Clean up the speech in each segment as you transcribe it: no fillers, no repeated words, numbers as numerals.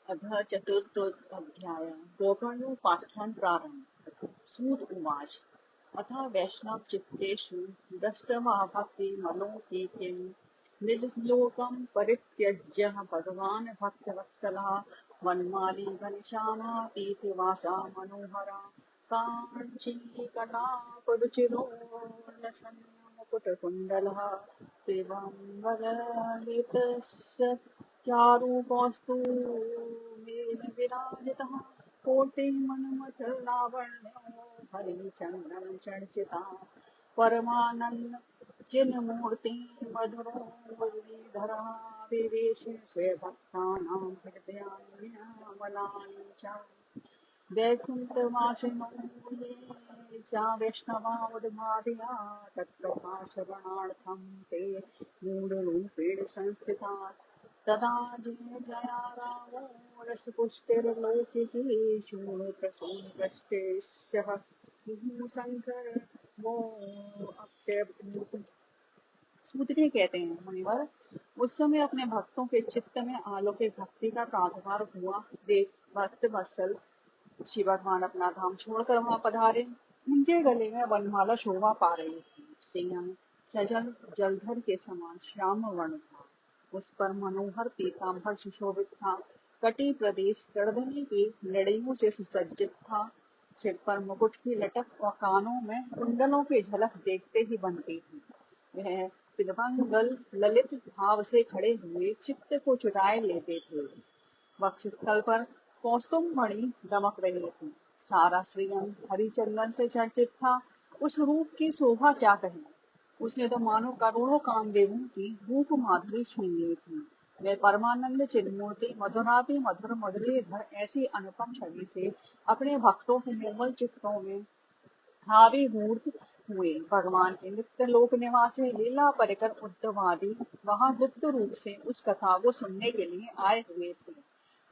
अथ चतुर्थोऽध्याय गोकर्णोपाख्यान प्रारंभ। सूत उवाच अथ वैष्णव चित्तेषु दृष्टवा भक्ति मलोकेतिं निजलोकं परित्यज्य भगवान् भक्तवत्सलः वनमाली घनश्यामा पीतिवासा मनोहरा काञ्चीकटापरुचिरो मुकुटकुण्डलः सेवाम्बरलितस्य चारूपस्तु मेन विराजितः कोटिमन्मथ लावण्यो हरिचन्दन चर्चिता परमानन्द चिन्मूर्ति मधुरो मुरलीधरः विवेश स्वभक्तानां हृदयान्यमलानि च वैकुण्ठवासिनो ये च वैष्णवावुद्भावया तत्प्रभाश्रवणार्थं ते मूढरूपेण संस्थिताः तदा जया रामो रसपुष्टिर्लोकिकी शूलप्रसूनपृष्टेश्च विभूशङ्कर वो अक्षय। सूत जी कहते हैं, मुनिवर उस समय अपने भक्तों के चित्त में अलौकिक भक्ति का प्रादुर्भाव हुआ। देख भक्त वत्सल श्री भगवान अपना धाम छोड़कर वहां पधारे। उनके गले में वनमाला शोभा पा रही थी। सिंह सजल जलधर के समान श्याम वर्ण था। उस पर मनोहर पीताम्बर सुशोभित था। कटी प्रदेश गर्दनी की लड़ियों से सुसज्जित था। सिर पर मुकुट की लटक और कानों में कुंडलों की झलक देखते ही बनती थी। वह पिलवंगल ललित भाव से खड़े हुए चित्त को चुराए लेते थे। वक्षस्थल पर कौस्तुभ मणि दमक रही थी। सारा श्रीअंग हरिचंदन से चर्चित था। उस रूप की शोभा क्या कहें। उसने तो मानो करोड़ों कामदेवों की रूप माधुरी छीन ली थी। वह परमानंद चिन्मूर्ति मधुराति मधुर मुरलीधर ऐसी अनुपम छवि से अपने भक्तों के निर्मल चित्तों में हावी मूर्त हुए। भगवान के नित्य लोक निवासी लीला परिकर उद्धवादी वहां गुप्त रूप से उस कथा को सुनने के लिए आए हुए थे।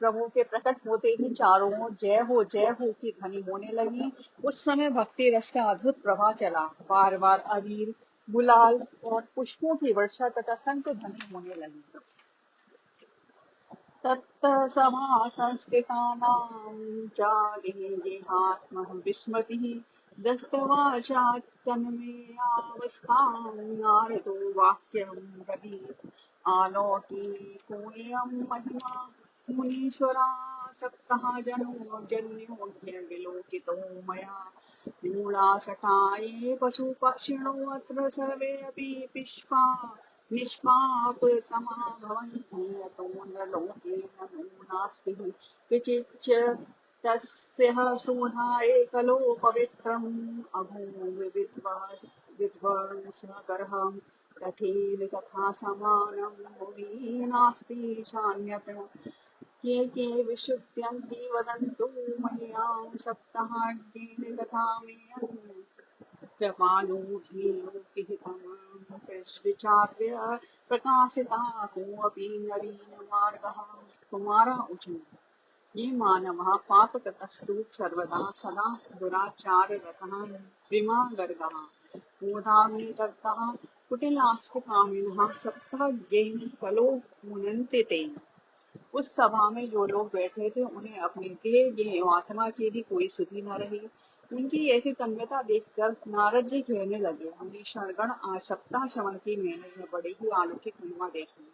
प्रभु के प्रकट होते ही चारों ओर जय हो की ध्वनि होने लगी। उस समय भक्ति रस का अद्भुत प्रवाह चला। बार बार अबीर गुलाल और पुष्पों की वर्षा तथा शंख ध्वनि होने लगी। तत्त सभा संस्कृतानां जागेहात्मः विस्मतिः दृष्ट्वा चात्यन्मेयावस्थां नारदो वाक्यं ब्रवीत् आलौकिकोऽयं महिमा मुनीश्वरासक्तः जन्यो विलोकितो मया मूढासटाये पशुपक्षिणोऽत्र सर्वे अपि निष्पापतमः भवन्ति यतो नरलोके नमो नास्ति किंचिच्च तस्य सुधाये खलो पवित्रम् विध्वंसकरः तथैव तथा समानं भुवि नास्ति चान्यत् के विशुद्ध्यन्ति वदन्तु मह्यां सप्ताहार्जेन तथा मे कृपालु हि लोकहितं विचार्य प्रकाशिता कोऽपि नवीन मार्गः। कुमारा ऊचु ये मानवः पापकृतस्तु सर्वदा सदा दुराचाररतः विमागर्गः मूढाग्निदग्धः कुटिलाष्टकामिनः सप्तज्ञेन कलो मुनन्ति ते। उस सभा में जो लोग बैठे थे उन्हें अपने देह एवं आत्मा की भी कोई सुधि न रही। उनकी ऐसी तन्मयता देखकर नारद जी कहने लगे, हमने क्षणगण आज सप्ताह श्रवण की मैंने बड़ी ही अलौकिक महिमा देखी।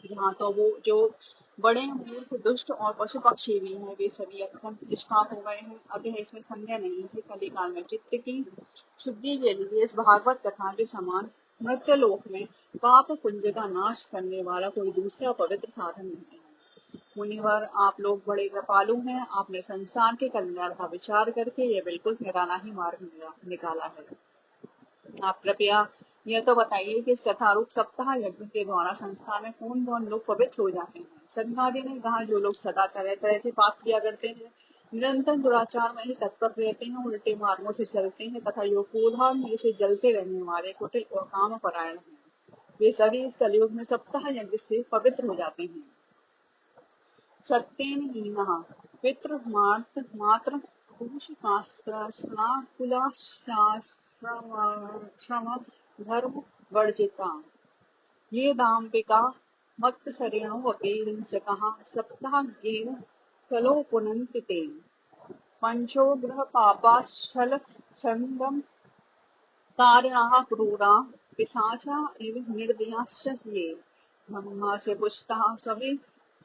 यहाँ तो वो जो बड़े मूर्ख दुष्ट और पशु पक्षी भी हैं वे सभी अत्यंत निष्पाप हो गए हैं। अतः इसमें संदेह नहीं है कलिकाल में चित्त की शुद्धि के लिए इस भागवत कथा के समान मृत्यु लोक में पाप पुंज का नाश करने वाला कोई दूसरा पवित्र साधन नहीं है। मुनिवर आप लोग बड़े कृपालु हैं। आपने संसार के कल्याण का विचार करके यह बिल्कुल निराला ही मार्ग निकाला है। आप कृपया यह तो बताइए कि इस कथारूप सप्ताह यज्ञ के द्वारा संसार में कौन कौन लोग पवित्र हो जाते हैं। सनकादि ने कहा जो लोग सदा तरह तरह के पाप किया करते हैं, निरंतर दुराचार में ही तत्पर रहते हैं, उल्टे मार्गों से चलते हैं तथा योग क्रोधान में से जलते रहने वाले कुटिल और काम परायण हैं, वे सभी इस कलयुग में सप्ताह यज्ञ से पवित्र हो जाते हैं। सत्येन हीनः पितृ मात्र पुरुष श्रम धर्म वर्जिता ये दाम्भिका मत्सरिणो अपींसकः सप्ताह्येन कलो पुनन्ति ते पंचोग्रह पापाश्चल छन्दं कारिणः क्रूरा पिशाचा इव निर्दयाश्च ये ब्रह्मा से पुष्टः सवि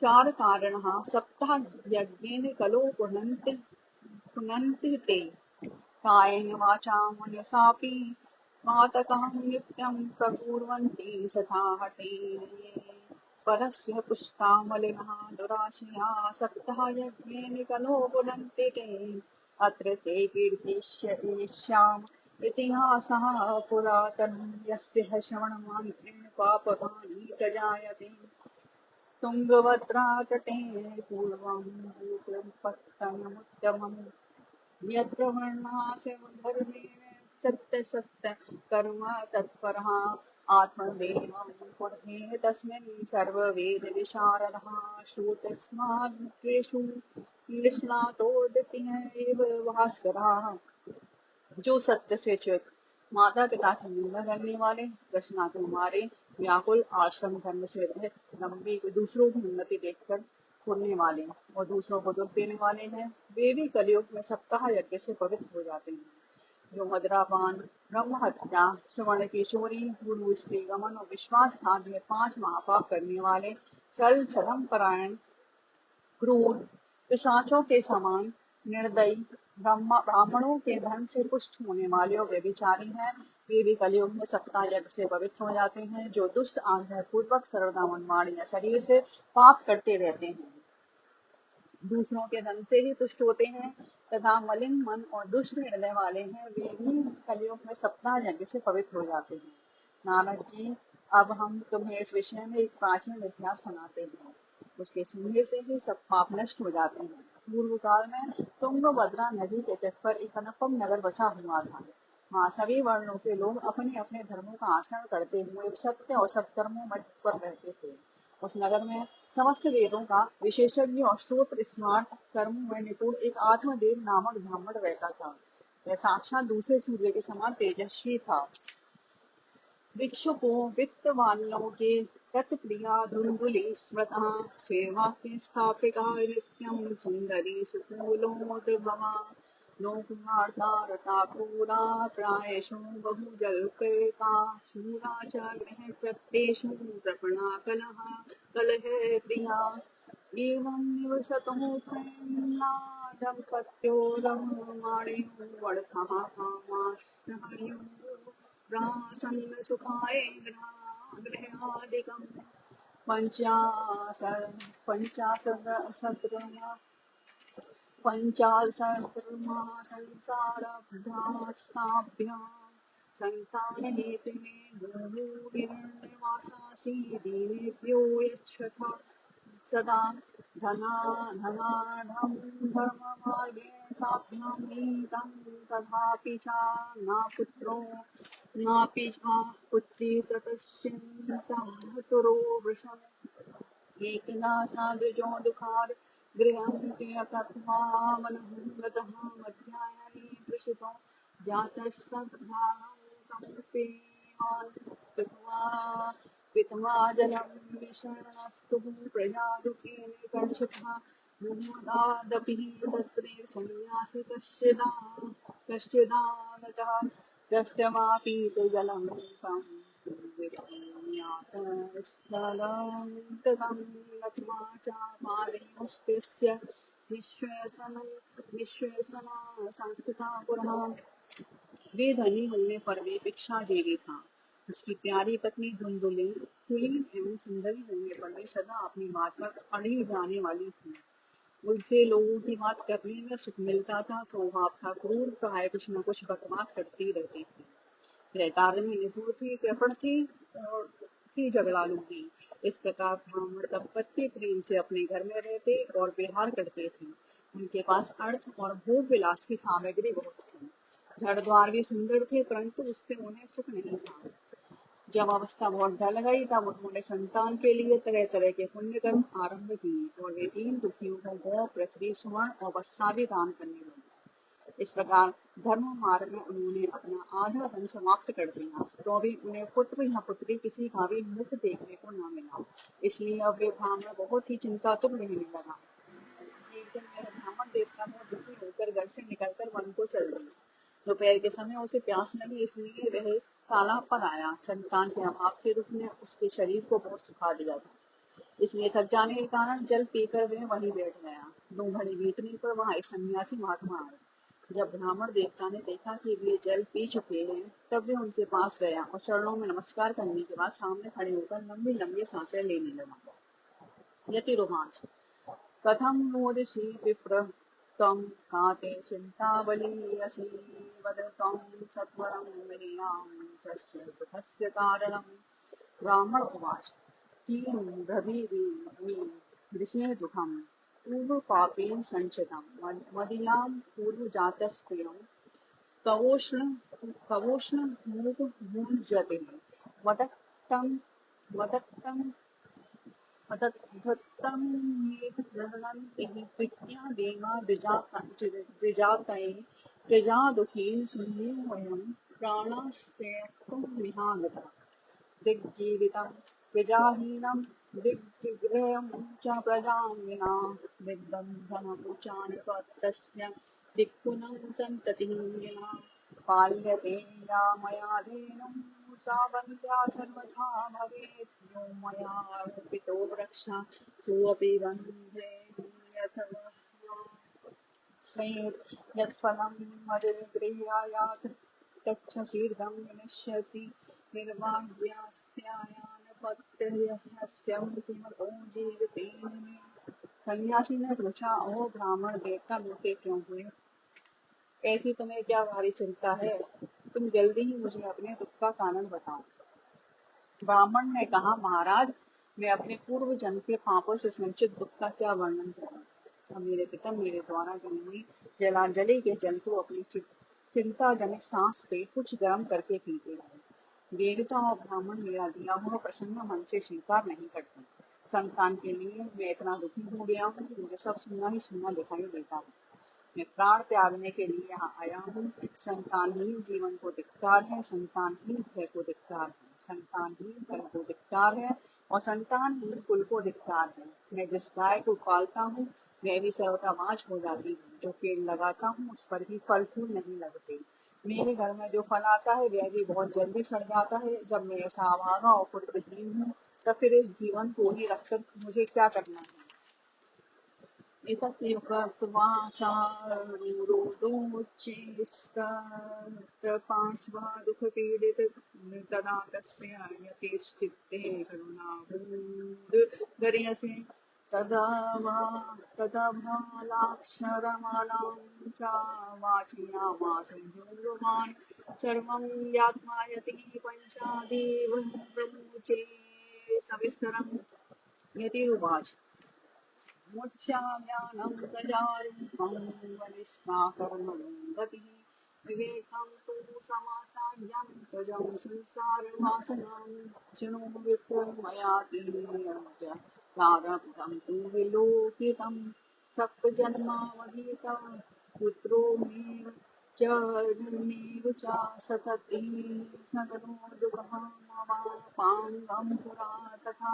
चार कारणः सप्ताह यज्ञेन कलो पुनन्ति ते कायेन वाचा मनसापि पातकं नित्यं प्रकुर्वन्ति सथा हठेन ये परस्य पुष्टा मलिनः दुराशया सप्तः यज्ञेन कलो पुनन्ति ते अत्र ते कीर्तिष्येष्याम् इतिहासः पुरातनं यस्य श्रवणमात्रेण पापहानि प्रजायते तुङ्गभद्रा तटे पूर्वं भूतपत्तनमुत्तमम् यत्र वर्णाश्रमधर्मेण सत्य कर्म तत्परः आत्मदेवं पुरुषे तस्मिन् सर्ववेदविशारदः श्रुतस्माद्भूतेषु निष्णातो द्वितीय एव भास्करः जो सत्य से च्युत माता पिता की निंदा करने वाले रचना को मारे व्याकुल आश्रम धर्म से रहित लंबी दूसरों की उन्नति देखकर पुण्य वाले और दूसरों को दुख देने वाले हैं वे भी कलयुग में सप्ताह यज्ञ से पवित्र हो जाते हैं जो मदरापान ब्रह्म हत्या सुवर्ण की चोरी गुरु स्त्री गमन और विश्वासघात में 5 महापाप करने वाले छल छदम परायण क्रूर पिशाचों के समान निर्दयी ब्राह्मणों के धन से पुष्ट होने वाले और व्यभिचारी हैं वे भी कलयुग में सप्ताह यज्ञ से पवित्र हो जाते हैं जो दुष्ट आग्रह पूर्वक सर्वदा मनमानी या शरीर से पाप करते रहते हैं दूसरों के धन से ही तुष्ट होते हैं तथा मलिन मन और दुष्ट हृदय वाले हैं वे भी कलयुग में सप्ताह यज्ञ से पवित्र हो जाते हैं नारद जी अब हम तुम्हें इस विषय में एक प्राचीन इतिहास सुनाते हैं उसके सुनने से ही सब पाप नष्ट हो जाते हैं पूर्व काल में तुंगभद्रा नदी के तट पर एक अनुपम नगर बसा हुआ था वहाँ सभी वर्णों के लोग अपने अपने धर्मों का आचरण करते हुए सत्य और सत्कर्मों में पर रहते थे उस नगर में समस्त वेदों का विशेषज्ञ और श्रोत्र स्मार्ट कर्मों में निपुण एक आत्मदेव नामक ब्राह्मण रहता था वह साक्षात दूसरे सूर्य के समान तेजस्वी था भिक्षुकों वित्तवानों के तत्प्रिया धुंधुली स्मृता सेवा के स्थापिका नित्यं सुंदरी सुकुलोद्भवा लोकवार्ता रता क्रूरा प्रायेषु बहुजल्पेता शूरा च गृहकृत्येषु कृपणा कलहे प्रिया एवं निवसतो प्रेम्णा दम्पत्यो रममाणयो वर्थः कामास्तहन्यो प्रासन्न सुखाय गृहादिकम् पञ्चाशत्मा संसारभ्रास्ताभ्यां सन्तानहेतुमे भूमिर्निवासासि दीनेभ्यो यच्छता सदा धनाधं धर्ममार्गेण ताभ्यां नीतं तथापि च न पुत्रो नापि च पुत्री ततश्चिन्तातुरो वृषम् एकदा साधुजो दुःखाद् गृहं त्यक्त्वा वनं गतः मध्याह्ने प्रसुतो जातस्तद्भागं समुपेयान् पित्वा जलं निषण्णस्तुः प्रजा दुःखेन कर्षतः मोदादपि तत्रैव सन्न्यासि कश्चिदानतः दष्ट्वापीत जलं तं स्थलं नत्वा च पादयोस्तस्य निःश्वसना संस्कृता पुरः वे धनी होने पर भी भिक्षाजीवी था उसकी प्यारी पत्नी धुंधुली कुलीन एवं सुंदरी होने पर भी सदा अपनी बात पर अड़ी जाने वाली थी उनसे लोगों की बात करने में सुख मिलता था स्वभाव था क्रूर प्राय कुछ न कुछ बकवास करती रहती थी कार्य में निपुण थी कृपण थी और थी झगड़ालू भी इस प्रकार ब्राह्मण दंपत्ति प्रेम से अपने घर में रहते और व्यवहार करते थे उनके पास अर्थ और भोग विलास की सामग्री बहुत थी घर द्वार भी सुंदर थे परंतु उससे उन्हें सुख नहीं था जब अवस्था बहुत ढल गई तब उन्होंने संतान के लिए तरह तरह के पुण्य कर्म आरंभ किए और वे 3 दुखियों को गौ पृथ्वी सुवर्ण और वस्त्रादि दान करने लगे इस प्रकार धर्म मार्ग में उन्होंने अपना आधा धन समाप्त कर दिया, तो अभी उन्हें पुत्र या पुत्री किसी का भी मुख देखने को न मिला। इसलिए अब वे ब्राह्मण बहुत ही चिंतातुर रहने लगा। एक दिन वह ब्राह्मण देवता बहुत दुखी होकर घर से निकलकर वन को चल दिया। दोपहर के समय उसे प्यास लगी, इसलिए वह तालाब पर आया। संतान के अभाव के दुख ने उसके शरीर को बहुत सुखा दिया था, इसलिए थक जाने के कारण जल पीकर वह वहीं बैठ गया। 2 घड़ी बीतने पर वहां एक सन्यासी महात्मा आए। जब ब्राह्मण देवता ने देखा कि वे जल पी चुके हैं, तब वे उनके पास गया और चरणों में नमस्कार करने के बाद सामने खड़े होकर लंबी लंबी सांसें लेने लगा। यति रोमांच। कथं मोदिषि विप्र त्वं काते चिन्तावलीयसि वद त्वं सत्वरं विनीयां सस्य दुःखस्य कारणम्। ब्राह्मण उवाच किं ब्रवीमि ऋषे दुःखम् पूर्वपापेन सञ्चितं मदीयां पूर्वजातस्त्वं कवोष्णमुपभुञ्जते मदत्तं मदत्तं तत्तमेतद्गृह्णन्ति प्रीत्या देवा द्विजातये प्रजादुःखेन सिंहे वयं प्राणास्त्यक्तुं निहागता। दिग्जीवितं प्रजाहीनं दिग्विग्रहं च प्रजां विना दिग्बन्धनमुचानिपतस्य दिक्खुनं सन्ततिहीना पाल्यते या मया धेनुं सा वन्द्या सर्वथा भवेत् यो मया रोपितो वृक्षः सोऽपि बन्धे अथवा स्वेत् यत्फलं मदृगृह्यायात् तच्छशीर्घं विनश्यति निर्भाग्यस्यायानपत्यस्य किमतो जीवितेन मे। सन्यासी ने पूछा, ओ ब्राह्मण देवता भूखे क्यों हुए? ऐसी तुम्हें क्या भारी चिंता है? तुम जल्दी ही मुझे अपने दुख का कारण बताओ। ब्राह्मण ने कहा, महाराज, मैं अपने पूर्व जन्म के पापों से संचित दुख का क्या वर्णन करूं। अब मेरे पिता मेरे द्वारा दी हुई जलांजलि के जल को अपनी चिंताजनक सांस से कुछ गर्म करके पीते हैं। देवता और ब्राह्मण मेरा दिया हुआ प्रसन्न मन से स्वीकार नहीं करते। संतान के लिए मैं इतना दुखी हो गया हूँ कि मुझे सब सुनना ही सुनना दिखाई देता है। मैं प्राण त्यागने के लिए यहाँ आया हूँ। संतानहीन जीवन को धिक्कार है, संतानहीन भय को धिक्कार है, संतानहीन धन को धिक्कार है और संतानहीन कुल को धिक्कार है। मैं जिस गाय को पालता हूँ वह भी सर्वथा बाँझ हो जाती है। जो पेड़ लगाता हूँ उस पर भी फल फूल नहीं लगते। मेरे घर में जो फल आता है वह भी बहुत जल्दी सड़ जाता है। जब मैं ऐसा अभागा और पुत्रहीन हूँ तब फिर इस जीवन को ही रखकर मुझे क्या करना है। पार्श्वा दुख पीड़ित तदा तस्य यतिश्चित्ते करुणाबोधगर्यसे तदा भालाक्षरमालां च वाचयामास भगवान् सर्वं यात्मा यति पञ्चादेव प्रमुचे सविस्तरम्। यतिरुवाच मोक्षाज्ञानं प्रजारूपं वनिष्ठाकर्मणो गतिः विवेकं तु समासाद्यं प्रजं संसारवासनां चिनो विप्र मया तेऽद्य प्रारब्धं तु विलोकितं सप्तजन्मावधितं पुत्रो मेव च धर्मेव च सतते सगरो दुःखः ममापाङ्गं पुरा तथा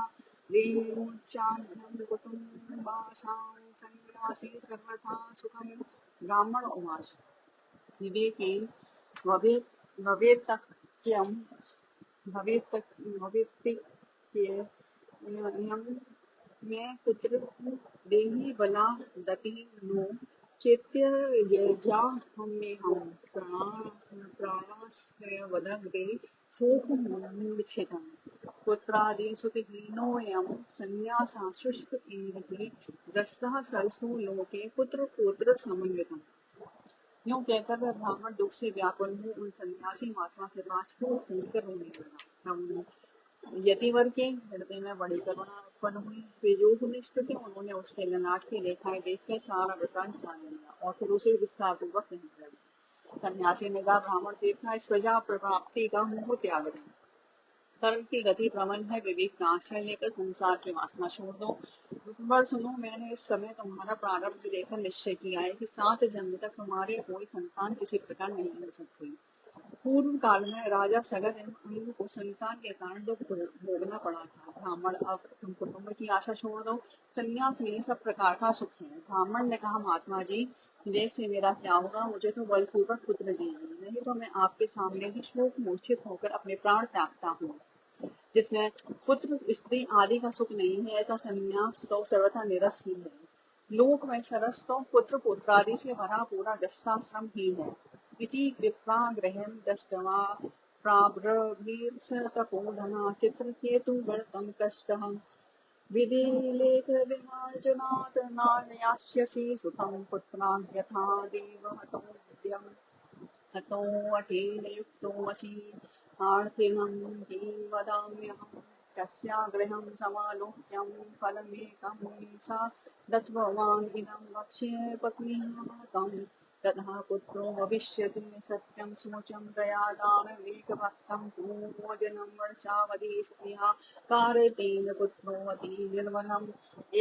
वेमुच्चाभ्यं कुटुम्बाशां सन्न्यासी सर्वथा सुखम्। ब्राह्मण उवाच विवेकेन भवेत्तक्यं भवेत्तक्यं मैं पुत्र देहि बला दति नो चेत्य हम प्राणास्त्रवदग्धे शोकमूर्छितम् पुत्रादि सुखहीनोऽयं सन्न्यासः शुष्क एव हि ग्रस्तः सरसो लोके पुत्र पुत्र समन्वितम्। यूं कहकर वह ब्राह्मण दुख से व्याकुल हो उन सन्यासी महात्मा के पास फूट कर रोने लगा। तब यतिवर के हृदय में बड़ी करुणा उत्पन्न हुई। वे योगनिष्ठ थे, उन्होंने उसके ललाट की रेखाएं देखकर सारा वृतांत जान लिया और फिर उसे विस्तार पूर्वक कहने लगे। सन्यासी ने कहा, ब्राह्मण देवता, इस प्रजा प्राप्ति का मोह त्याग दें। कर्म की गति प्रबल है, विवेक का आश्रय लेकर संसार की वासना छोड़ दो। पर सुनो, मैंने इस समय तुम्हारा प्रारब्ध देखकर निश्चय किया है कि 7 जन्म तक तुम्हारे कोई संतान किसी प्रकार नहीं हो सकती। पूर्व काल में राजा सगद एवं अंग को संतान के कारण दुख भोगना पड़ा था। ब्राह्मण, अब तुम कुटुंब की आशा छोड़ दो, संन्यास में सब प्रकार का सुख है। ब्राह्मण ने कहा, महात्मा जी, देश से मेरा क्या होगा, मुझे तो बलपूर्वक पुत्र दीजिए, नहीं तो मैं आपके सामने ही शोक मूर्छित होकर अपने प्राण त्यागता हूँ। जिसमें पुत्र स्त्री आदि का सुख नहीं है, ऐसा संन्यास तो सर्वथा निरस ही है। लोक में सरस तो पुत्र पुत्रादि से भरा पूरा दशाश्रम ही है। इति विप्रा गृहं दृष्ट्वा प्राब्रवीत् स तपोधना चित्रकेतु वर्तं कष्टः विधिलेख विमार्जनात् नान्यास्यसि सुखं पुत्रान् यथा देवहतो विद्यम् हतोऽठेनयुक्तोऽसि आर्थिनं किं वदाम्यहं तस्याग्रहं समालोक्यं फलमेकं सा दत्तवान् इदं वक्ष्ये पत्न्याः तं ततः पुत्रो भविष्यति सत्यं शोचं प्रयादानमेकभक्तं भोजनं वर्षावधि स्त्रिया कारयतेन पुत्रोऽवति निर्मलम्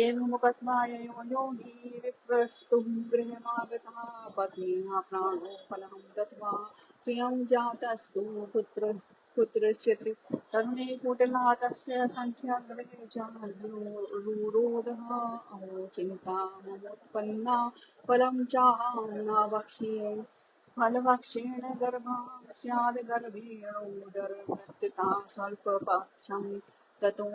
एवमुक्त्वा ययो योगी विप्रस्तुं गृहमागतः पत्न्याः प्राणो फलं दत्त्वा स्वयं जातस्तु पुत्रश्चित् तरुणे कुटिला तस्य सख्यगृहे च रुरोधः अहो चिन्ता ममोत्पन्ना फलं चाहं न वक्ष्ये फलभक्षेण गर्भः स्याद् गर्भेणोदरवृत्तिता स्वल्पपक्षं ततो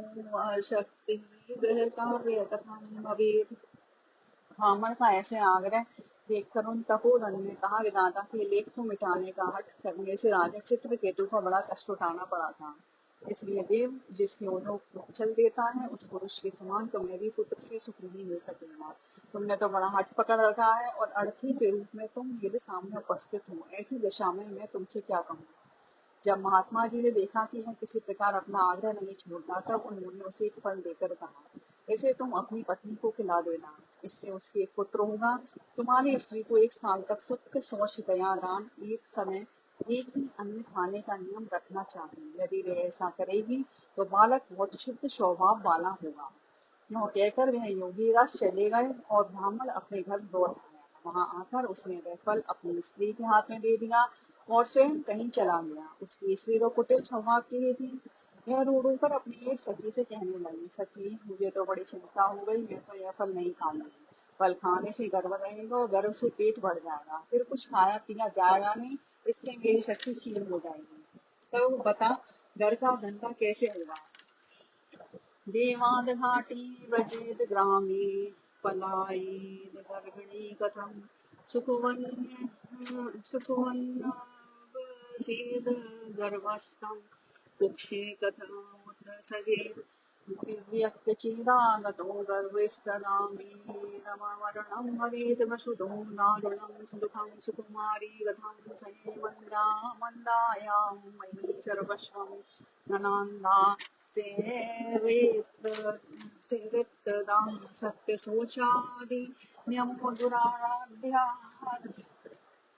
शक्तिः गृहकार्य कथं भवेत्। ब्राह्मण का ऐसे आग्रह देखकर उन तपोधन ने कहा, विधाता के लेख को मिटाने का हठ करने से राजा चित्रकेतु को बड़ा कष्ट उठाना पड़ा था। इसलिए देव जिसके उद्योग को कुचल देता है, उस पुरुष के समान तुम्हें भी पुत्र से सुख नहीं मिल सकेगा। तुमने तो बड़ा हठ पकड़ रखा है और अर्थी के रूप में तुम मेरे सामने उपस्थित हो। ऐसी दशा में मैं तुमसे क्या कहूँ। जब महात्मा जी ने देखा कि यह किसी प्रकार अपना आग्रह नहीं छोड़ता, तब उन्होंने उसे एक फल देकर कहा, इसे तुम अपनी पत्नी को खिला देना, इससे उसके एक पुत्र होगा। तुम्हारी स्त्री को 1 साल तक सत्य शौच दया दान एक समय एक ही अन्न खाने का नियम रखना चाहिए। यदि वह ऐसा करेगी तो बालक बहुत शुद्ध स्वभाव वाला होगा। यूँ कहकर वह योगी रस चले गए और ब्राह्मण अपने घर लौट आया। वहां आकर उसने वह फल अपनी स्त्री के हाथ में दे दिया और स्वयं कहीं चला गया। उसकी स्त्री तो कुटिल स्वभाव की ही थी। वह रो रो कर अपनी एक सखी से कहने लगी, सखी, मुझे तो बड़ी चिंता हो गई, मैं तो यह फल नहीं खाऊंगी। फल खाने से गर्भ रहेगा और गर्भ से पेट बढ़ जाएगा, फिर कुछ खाया पिया जाएगा नहीं, इससे मेरी शक्ति क्षीण हो जाएगी। तो बता, घर का धंधा कैसे होगा। देवादघाटी व्रजेद ग्रामे पलायेद गर्भिणी कथं सुखवन्नवसेद गर्भस्थं कुक्षे कथमुत्र सजेद दिव्यक्चिरागतो गर्भस्तदा मे रमणमरणं भवेत् वसुतो दारुणं दुःखं सुकुमारी कथं सहे मन्दायां मयि सर्वस्वं ननान्दा सेवितदां सत्यशोचादि नियमो दुराराध्याः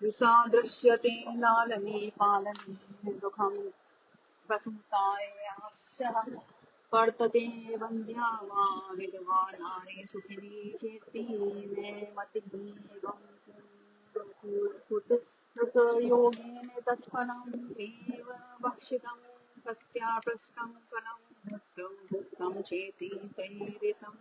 वृषा दृश्यते लालने पालने दुःखं प्रसूतायाश्च वर्तते वन्द्या वा विधवा नारी सुखिनी चेति मे मतिः कृतयोगेन तत्फलम् एव भक्षितं भक्त्या पृष्टं फलं भुक्तं चेति तैरितम्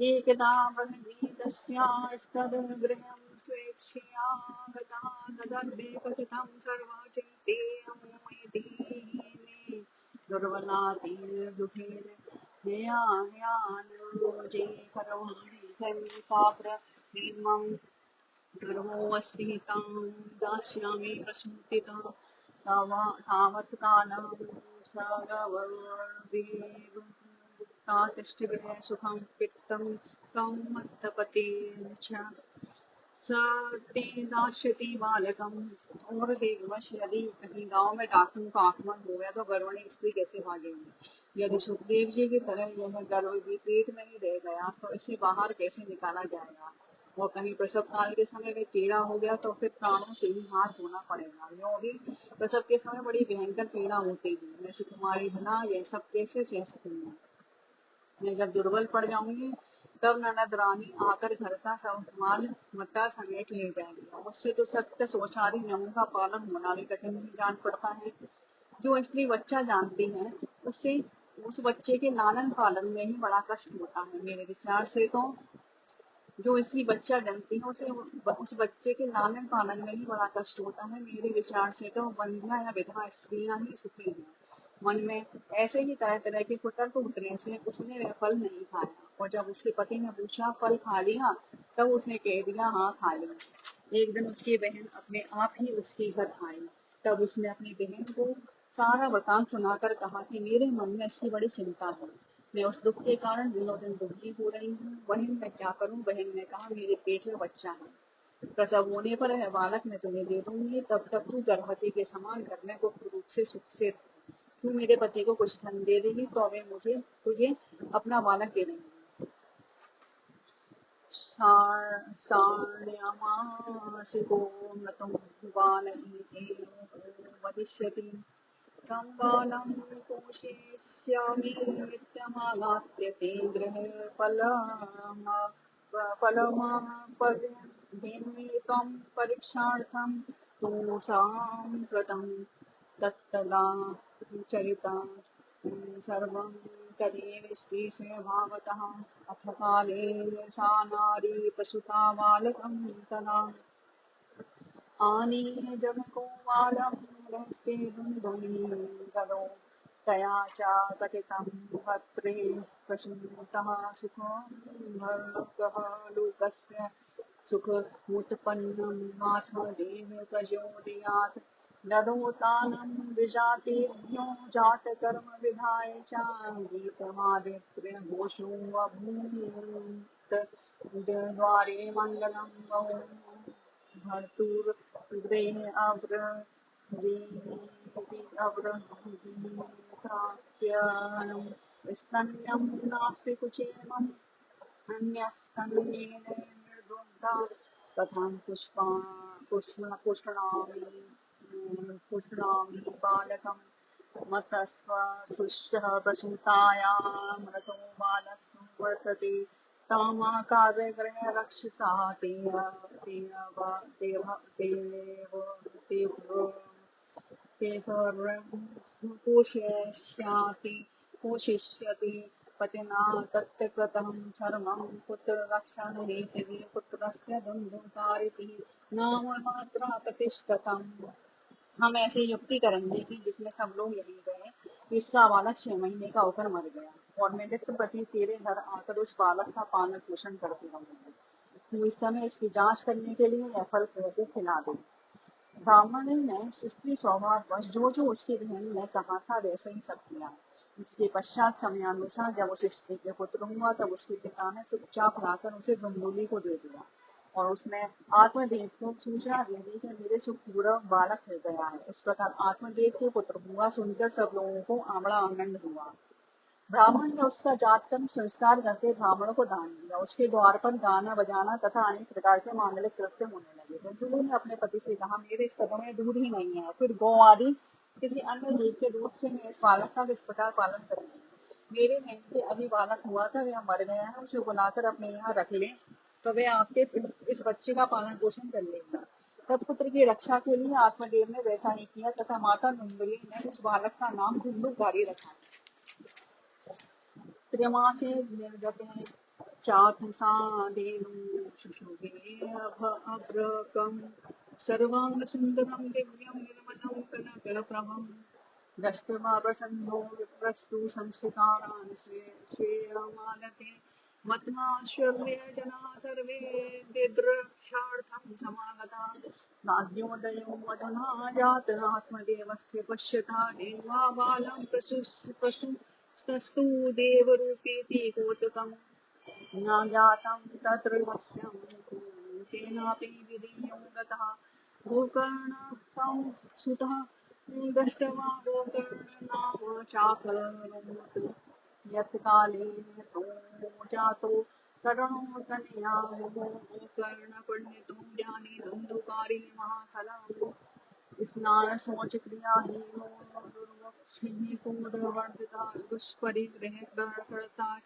एकदा बह्वीतस्यास्तद्गृहं स्वेच्छया गता तदग्रे कथितं सर्वचैतेयं मयि मे दुर्बलातिर्दुःखेन न्यायानुजे करवाणि कर्मि चाप्रवीमं गर्भोऽस्ति तां दास्यामि प्रसूतिता तावत् कालं सगर्भा तिष्ठगृहे सुखं पित्तं तं मत्तपतेन च सते दास्यति बालकं। और देववश यदि कहीं गांव में डाकुओं का आक्रमण हो गया तो गर्भिणी स्त्री कैसे भागेगी। यदि सुखदेव जी की तरह यह गर्भ भी पेट में ही रह गया तो इसे बाहर कैसे निकाला जाएगा। और कहीं प्रसव काल के समय में पीड़ा हो गया तो फिर प्राणों से ही हाथ धोना पड़ेगा। यूं भी प्रसव के समय बड़ी भयंकर पीड़ा होती है, मैं सुकुमारी भला यह सब कैसे सह सकूंगी। मैं जब दुर्बल पड़ जाऊंगी तब ननद रानी आकर घर का सब माल मत्ता समेट ले जाएंगे। मुझसे तो सत्य सोचारी नियमों का पालन होना भी कठिन ही जान पड़ता है। जो स्त्री बच्चा जानती है उससे उस बच्चे के लालन पालन में ही बड़ा कष्ट होता है। मेरे विचार से तो जो स्त्री बच्चा जनती है उसे उस बच्चे के लालन पालन में ही बड़ा कष्ट होता है। मेरे विचार से तो बंध्या या विधवा स्त्रियां ही सुखी हैं। मन में ऐसे ही तरह तरह के कुतर्क उठने से उसने वह फल नहीं खाया, और जब उसके पति ने पूछा फल खा लिया, तब उसने कह दिया हाँ खा लिया। एक दिन उसकी बहन अपने आप ही उसके घर आई। तब उसने अपनी बहन को सारा वृतांत सुनाकर कहा कि मेरे मन में इसकी बड़ी चिंता है, मैं उस दुख के कारण दिनों दिन दुखी हो रही हूँ। बहन मैं क्या करूँ। बहन ने कहा मेरे पेट में बच्चा है, प्रसव होने पर यह बालक मैं तुम्हें दे दूंगी, तब तक तू गर्भवती के समान घर में गुप्त रूप से सुख से तू मेरे पति को कुछ धन दे देगी तो वे मुझे तुझे अपना बालक दे देंगे। साण्यमासिको मृतं बालईतेन वदिष्यति तं बालं पोषयिष्यामि नित्यमागात्य ते गृहे फलमापद्येन्मे त्वं परीक्षार्थं तु साम्प्रतं तत्तदा चरिता सर्वं तदेव भावतः। अथ काले सा नारी प्रसूता बालकं तदा आनीय जनको बालं रहस्ये दुन्दुभीं ददौ तया च कथितं भर्त्रे प्रसूतः सुखं लोकस्य सुखमुत्पन्नमात्मदेव प्रचोदयात् ददौ तानं द्विजातेभ्यो जातकर्म विधाय च गीतमादित्य घोषो अभूत् द्वारे मङ्गलं बहु भर्तुर्गृहे अव्रवीत्राख्यानं स्तन्यं नास्ति कुचेमं अन्यस्तन्येन निर्दुग्धा कथं पुष्णामि बालकं मतस्वसुष्यः प्रसूतायामृतो बालस्तु वर्तते तामाकार्यगृहे रक्षसा पोषयिष्यति पतिना तत्कृतं सर्वं पुत्ररक्षणहेतवे पुत्रस्य दुन्दुकारितिः नाम मात्रा प्रतिष्ठतम्। हम ऐसी युक्ति करेंगे कि जिसमें सब लोग यही गए, इसका बालक 6 महीने का होकर मर गया और मैं नित्य प्रति तेरे घर आकर उस बालक का पालन पोषण करती रहूंगी। तू इस समय इसकी जांच करने के लिए यह फल को खिला दे। ब्राह्मण ने स्त्री स्वभाववश जो जो उसकी बहन ने कहा था वैसे ही सब किया। इसके पश्चात समयानुसार जब उस स्त्री के पुत्र हुआ तब उसके पिता ने चुपचाप लाकर उसे धुंधुली को दे दिया और उसने आत्मदेव को सूचना दे दी कि मेरे सुखपूर्व बालक हो गया है। इस प्रकार आत्मदेव के पुत्र हुआ सुनकर सब लोगों को बड़ा आनंद हुआ। ब्राह्मण ने उसका जातकर्म संस्कार करके ब्राह्मणों को दान दिया। उसके द्वार पर गाना बजाना तथा अनेक प्रकार के मांगलिक कृत्य होने लगे। धुंधुली ने अपने पति से कहा मेरे स्तनों में दूध ही नहीं है, फिर गौ आदि किसी अन्य जीव के दूध से मैं इस बालक का किस प्रकार पालन करूंगी। मेरे बहन के अभी बालक हुआ था, वह मर गया है, उसे बुलाकर अपने यहाँ रख ले तो वे आपके इस बच्चे का पालन पोषण कर लेगा। तब पुत्र की रक्षा के लिए आत्मदेव ने वैसा ही किया तथा माता धुंधुली ने उस बालक का नाम धुंधुकारी रखा। त्र्यमासे निर्गते चात्मसाधेनु शुशुभे अभ्रकं सर्वाङ्गसुन्दरं दिव्यं निर्मलं कनकप्रभं दृष्ट्वा प्रसन्नो विप्रस्तु संस्कारान् स्वेयमालते मत्माश्चर्यजनाः सर्वे दिदृक्षार्थं समागता। भाग्योदयो अधुना जातः आत्मदेवस्य पश्यता देवा बालं प्रसुस्तस्तु देवरूपेति कौतुकम् न जातं तत्र रहस्यं केनापि विधियो गतः। गोकर्णं सुतः दृष्ट्वा गोकर्णनाम चाकरोत् यत्कालेन तो जातो करुणो कन्या कर्ण पंडितो ज्ञानी धुंधुकारी महाफलम् स्नान शौच क्रियाहीनो दुर्वक्षिः कुमुदवर्धिता दुष्परिग्रह कर्ता च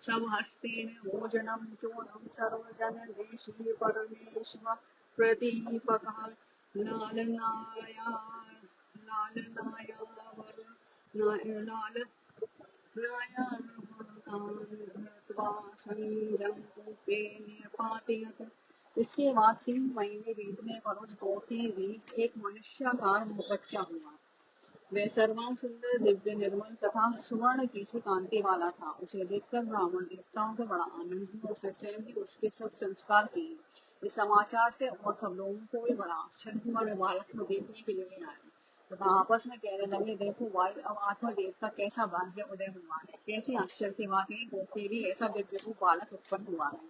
स्वहस्तेन भोजनं चोरं सर्वजनदेशी परमेश्वर प्रदीपकः लालनाया लालनाया लाल इसके बाद 3 महीने बीतने पर उस गोपी भी एक मनुष्याकार बच्चा हुआ। वह सर्वांग सुंदर दिव्य निर्मल तथा सुवर्ण की सी कांति वाला था। उसे देखकर ब्राह्मण देवताओं को बड़ा आनंद हुआ। उसे स्वयं भी उसके सब संस्कार किए। इस समाचार से और सब लोगों को भी बड़ा आश्चर्य हुआ। वे बालक को देखने के लिए आए तथा आपस में कहने लगे, देखो भाई, अब आत्मदेव का कैसा भाग्य उदय हुआ है। कैसी आश्चर्य की बात है, गोपी भी ऐसा दिव्य रूप बालक उत्पन्न हुआ है।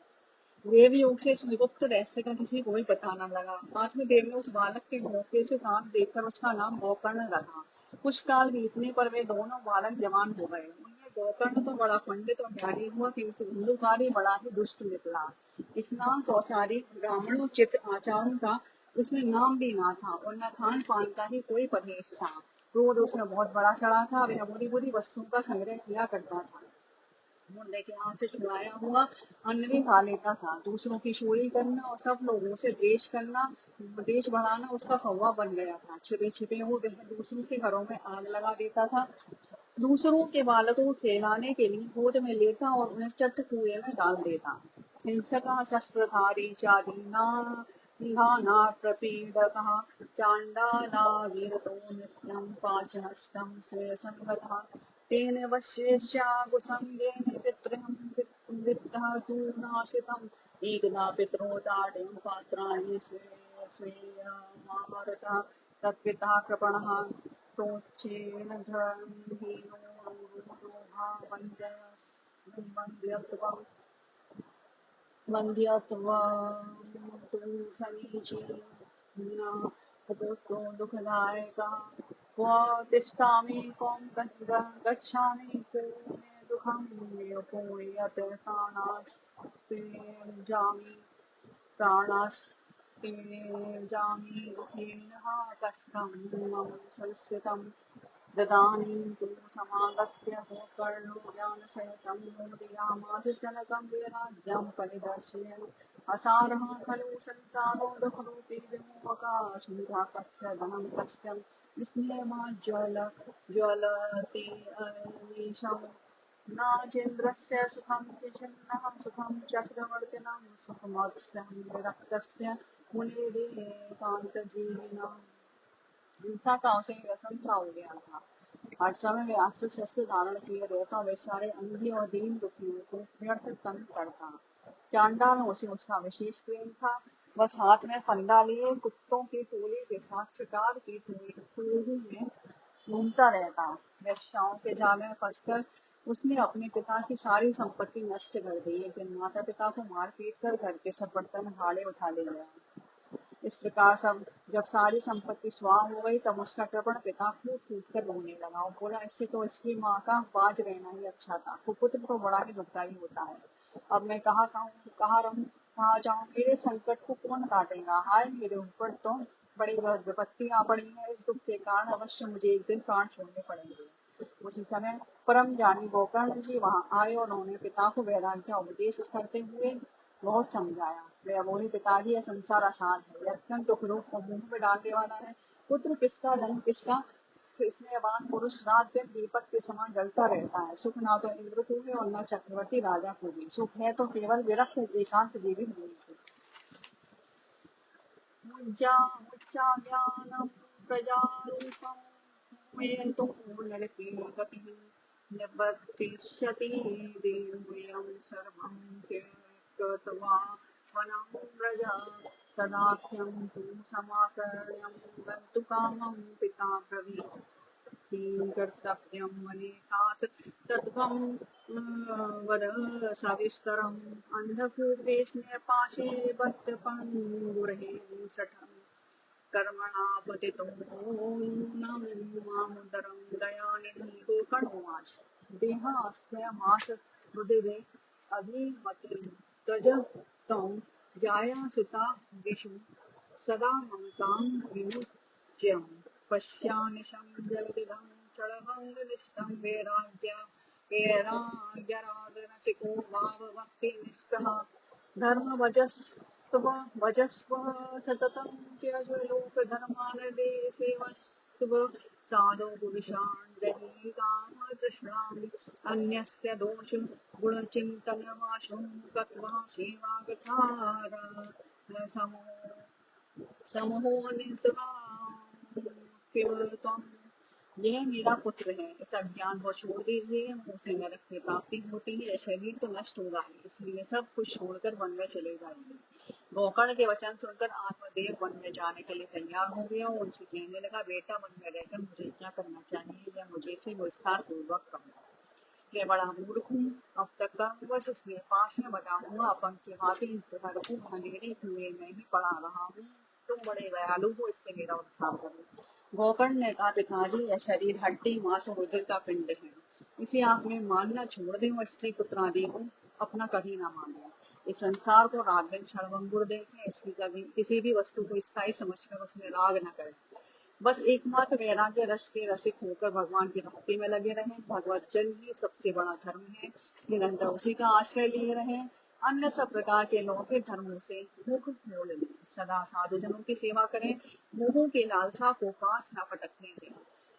देव योग से इस गुप्त रहस्य का किसी को भी पता न लगा। आत्मदेव ने उस बालक के मौके से काम देखकर उसका नाम गोकर्ण रखा। कुछ काल बीतने पर वे दोनों बालक जवान हो गए। उनमें गोकर्ण तो बड़ा पंडित और ज्ञानी हुआ, किंतु धुंधुकारी बड़ा ही दुष्ट निकला। स्नान शौचारी ब्राह्मणोचित आचारों का उसमें नाम भी ना था और न खान पान का ही कोई परहेज था। क्रोध उसमें बहुत बड़ा चढ़ा था। वह बुरी बुरी वस्तुओं का संग्रह किया करता था। मुंडे के हाथ से चुराया हुआ अन्न भी खा लेता था। दूसरों की चोरी करना और सब लोगों से द्वेष करना, द्वेष बढ़ाना उसका स्वभाव बन गया था। छिपे छिपे वो वह दूसरों के घरों में आग लगा देता था। दूसरों के बालकों को खिलाने के लिए गोद में लेता और उन्हें चट कुएं में डाल देता। हिंसकः शस्त्रधारी चादीना नाना प्रपीडकः चाण्डाला वीरतो नित्यं पाचहस्तं श्रेयसङ्गतः तेन वश्येश्चाकुसङ्गेन पितृहं वित्तः तु नाशितम् एकदा पितरो दाढ्यं पात्राणि स्वेयमाहरतः तत्पिता कृपणः प्रोच्चेन धर्महीनो वन्द्यत्वम् वन्द्यत्वं तु समीचीनं पुत्रो दुःखदायकः क्व तिष्ठामि त्वं गच्छामि को मे दुःखं निरूपयत् प्राणास्तेजामि दुःखेन कष्टं मम संस्कृतं ददानीं तु समागत्य गोकर्णो ज्ञानसहितं मोदयामास जनकं विराज्यं परिदर्शयन् असारः खलु संसारो दुःखरूपी विमोहकाशुधा कस्य धनं कस्य ज्वलति अनिशम् नाचेन्द्रस्य सुखं किञ्चिन्नः सुखं चक्रवर्तिनं सुखमस्य विरक्तस्य मुनिरेकान्तजीविनम्। हिंसा का उसे व्यसन सा हो गया था। हर समय वे अस्त्र शस्त्र धारण किए रहता। वे सारे अंधी और दीन दुखियों को व्यर्थ तंग करता। चांडालों से उसका विशेष प्रेम था। बस हाथ में फंदा लिए कुत्तों की टोली के साथ शिकार की टोली में घूमता रहता। वेश्याओं के जाल में फंसकर उसने अपने पिता की सारी संपत्ति नष्ट कर दी। एक दिन माता पिता को मार पीट कर घर के सब बर्तन भाड़े उठा ले गया। इस प्रकार सब जब सारी संपत्ति स्वाह हो गई तब उसका कृपण पिता फूट फूट कर रोने लगा और बोला, इससे तो इसकी माँ का बाज रहना ही अच्छा था। कुपुत्र तो बड़ा ही दुखदाई होता है। अब मैं कहाँ रहूं, कहाँ जाऊं, मेरे संकट को कौन काटेगा। हाय, मेरे ऊपर तो बड़ी विपत्ति आ पड़ी है। इस दुख के कारण अवश्य मुझे एक दिन प्राण छोड़ने पड़ेंगे। उसी समय परम ज्ञानी गोकर्ण जी वहां आए और उन्होंने पिता को वैराग्य उपदेश करते हुए बहुत समझाया। वे बोले, पिताजी, यह संसार आसान है, यह अत्यंत दुख रूप को मुंह में डालने वाला है। पुत्र किसका, धन किसका, स्नेहवान पुरुष रात दिन दीपक के समान जलता रहता है। सुख ना तो इंद्र को है और न चक्रवर्ती राजा को भी। सुख है तो केवल विरक्त एकांत जीवी मुनि को। मुच्चा ज्ञानम प्रजारूपम तो नरके गतिः निवर्तिष्यति देवयं सर्वं त्यक्त्वा वनं व्रज तदाख्यं तु समाकर्ण्यं गन्तुकामं पिता ब्रवीत् किं कर्तव्यं वनेकात् तत्त्वं वद सविस्तरम् अन्धकूपे स्नेहपाशे बद्धपङ्गुरेण शठम् कर्मणा पतितो नूनं मामुदरं दयानिधि गोकर्णोवाच। देहास्त्यमास रुधिरे अभिमति तज तं जाया सुता विषु सदा ममतां विमुच्यम् पश्यानिशं जगदिदं क्षणभङ्गनिष्ठं वैराग्यरागरसिको भावभक्तिनिष्ठः धर्मभजस्व भजस्व सततं त्यज लोकधर्मान् देशेवस्व साधु पुरुषान् जहि कामतृष्णाम् अन्यस्य दोष गुणचिन्तनमाशु गत्वा सेवागतार समो समोनितराम् यह मेरा पुत्र है, इस अज्ञान को छोड़ दीजिए, उसे नरक की प्राप्ति होती है, शरीर तो नष्ट होगा ही, इसलिए सब कुछ छोड़कर वन में चले जाइए। गोकर्ण के वचन सुनकर आत्मदेव वन में जाने के लिए तैयार हो गया और उनसे कहने लगा, बेटा वन में रहकर मुझे क्या करना चाहिए या मुझे से विस्तार पूर्वक कहो। मैं बड़ा मूर्ख हूँ, अब तक कर्मवश इसलिए पाश में बना हुआ अपन के हाथी घर को अंधेरे कुएं में ही पड़ा रहा हूँ। तुम बड़े दयालु हो, इससे मेरा उद्धार करो। गोकर्ण ने कहा, पिताजी यह शरीर हड्डी मांस और रुधिर का पिंड है, इसे आप में मानना छोड़ दें और स्त्री पुत्र आदि को अपना कभी ना माने। इस संसार को राग दिन क्षणभंगुर देखें, इसकी कभी किसी भी वस्तु को स्थायी समझकर उसमें राग न करें। बस एकमात्र वैराग्य रस के रसिक होकर भगवान की भक्ति में लगे रहें। भगवत जन ही सबसे बड़ा धर्म है, निरंतर उसी का आश्रय लिए रहें। अन्य सब प्रकार के लौकिक धर्मों से मुख मोड़ लें, सदा साधुजनों की सेवा करें, मोहों की लालसा को पास न पटकने दें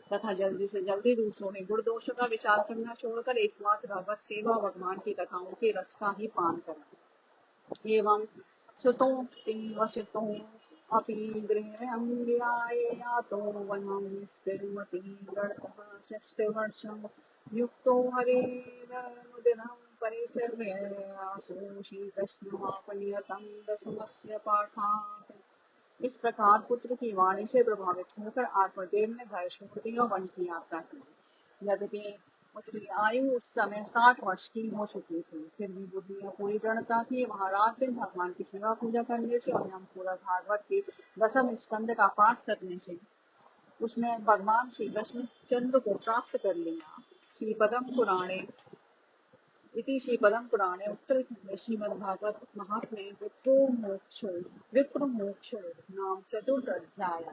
तथा जल्दी से जल्दी दूसरों में गुण दोषों का विचार करना छोड़कर एकमात्र भगवत सेवा भगवान की कथाओं के रस का ही पान करें। एवं सुतों वसितों अपि गृहातो वनं स्थिरमति गणतः षष्ठवर्षं युक्तो हरेर्मुदिनं परिचर्य आशु श्रीकृष्णमापनियतं दशमस्य पाठात्। इस प्रकार पुत्र की वाणी से प्रभावित होकर आत्मदेव ने घर छोड़ दिया, वन की यात्रा की। यद्यपि उसकी आयु उस समय 60 वर्ष की हो चुकी थी, फिर भी बुद्धि में पूरी दृढ़ता थी। वहां रात दिन भगवान की सेवा पूजा करने से और हम पूरा भागवत के दसम स्कंद का पाठ करने से उसने भगवान श्री कृष्ण चंद्र को प्राप्त कर लिया। श्रीपदम पुराणे इति श्रीपदम पुराणे उत्तरखंडे श्रीमद्भागवत महात्म्ये विप्र मोक्षो नाम चतुर्थ अध्याय।